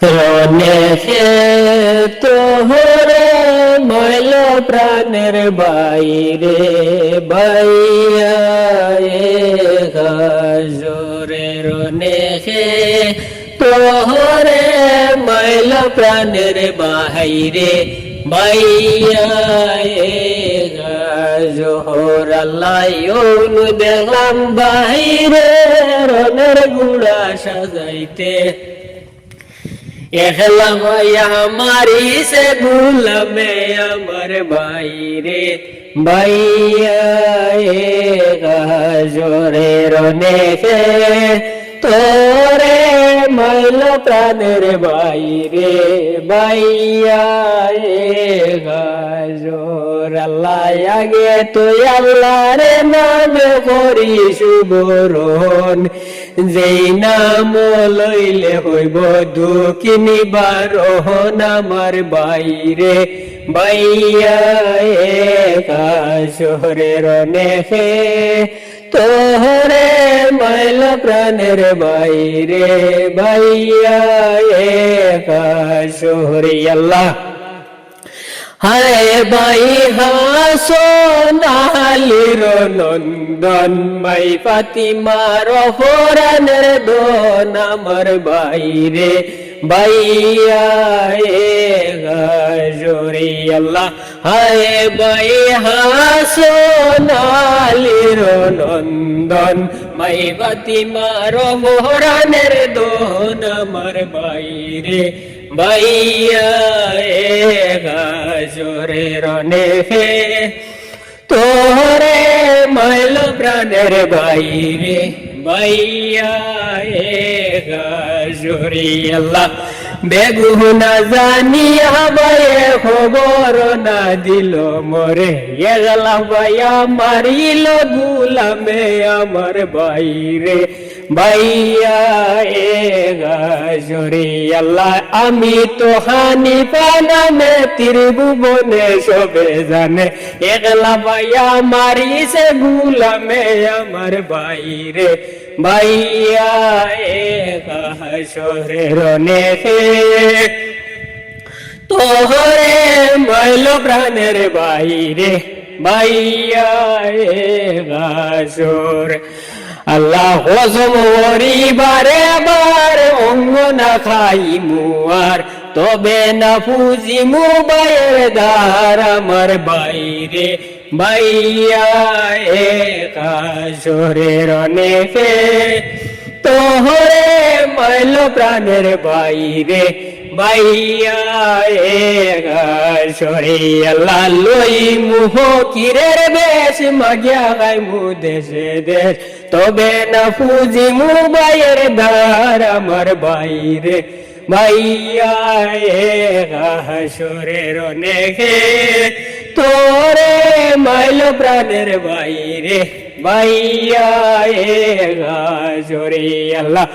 রনেছে তোহরে ময়ল প্রাণের বাইরে বাইয়া গাজরে রনেছে তোহরে ময়ল প্রাণের বাইরে বাইয়া গাজর আল্লাহ দেখলাম বাইরে রনের গুড়া সাজাইতে একলা ভাইয়া মারি সে গুলামে আমার বাইরে বাইয়া গাজরে রনেছে তোরে মাইল প্রাণের বাইরে বাইয়া গাজর আল্লাহ আগে তুই আল্লাহর নাম করি শুভরণ যেই নাম লইলে হইব দুঃখিনী বারণ আমার বাইরে বাইয়া গাজরে রনেছে তোহরে মাইল প্রাণের বাইরে বাইয়া গাজরে আল্লাহ হায় বাই হাসনালির নন্দন মাই ফাতিমার ফোরানের দন আমার বাইরে বাইয়া গাজরে আল্লাহ হায় বাই হাসনালির নন্দন মাই ফাতিমার ফোরানের দন আমার বাইরে বাইয়া গাজরে রনেছে তোরে মাইল প্রাণের বাইরে বাইয়া গাজরে আল্লাহ বেগুনা জানিয়া বায়ে খবর না দিল মরে এগলা বাইয়া মারিল গুলামে আমার বাইরে বাইয়া গাজরে আল্লাহ আমি তো হানিফা নামে ত্রিভুবনে সবে জানে একলা বাইয়া মারিছে গুলামে আমার বাইরে বাইয়া গাজরে রনেছে তোহরে মাইল প্রাণের বাইরে বাইয়া গাজর আল্লাহ হজম বারে বার অঙ্গ না খাই মুয়ার তবে না ফুজি মুবাইয়ের দ্বার আমার বাইরে বাইয়া গাজরে রনেছে তোহরে মাইল প্রাণের বাইরে বাইয়া গাজরে আল্লাহ লই মুহ কিরের বেশ magiya গাই মু দেশে দেশ তবে না ফুজি মুবাইয়ের দ্বার আমার বাইরে বাইয়া গাজরে রনেছে তোরে মাইল প্রাণের বাইরে বাইয়া গাজরে আল্লাহ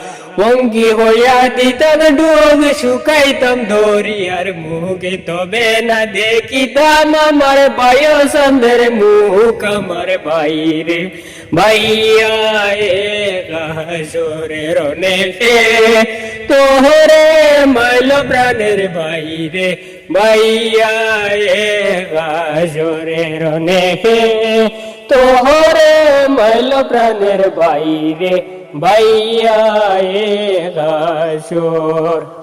অঙ্গি হইয়া দিতাম ডুব শুকাইতাম দরিয়ার মুখে তবে না দেখিতাম আমার বায়সন্দের মুখ আমার বাইরে বাইয়া গাজরে রনেছে তোহরে মাইল প্রাণের বাইরে বাইয়া গাজরে রনেছে তোহরে মাইল প্রাণের বাইরে বাইয়া গাজর।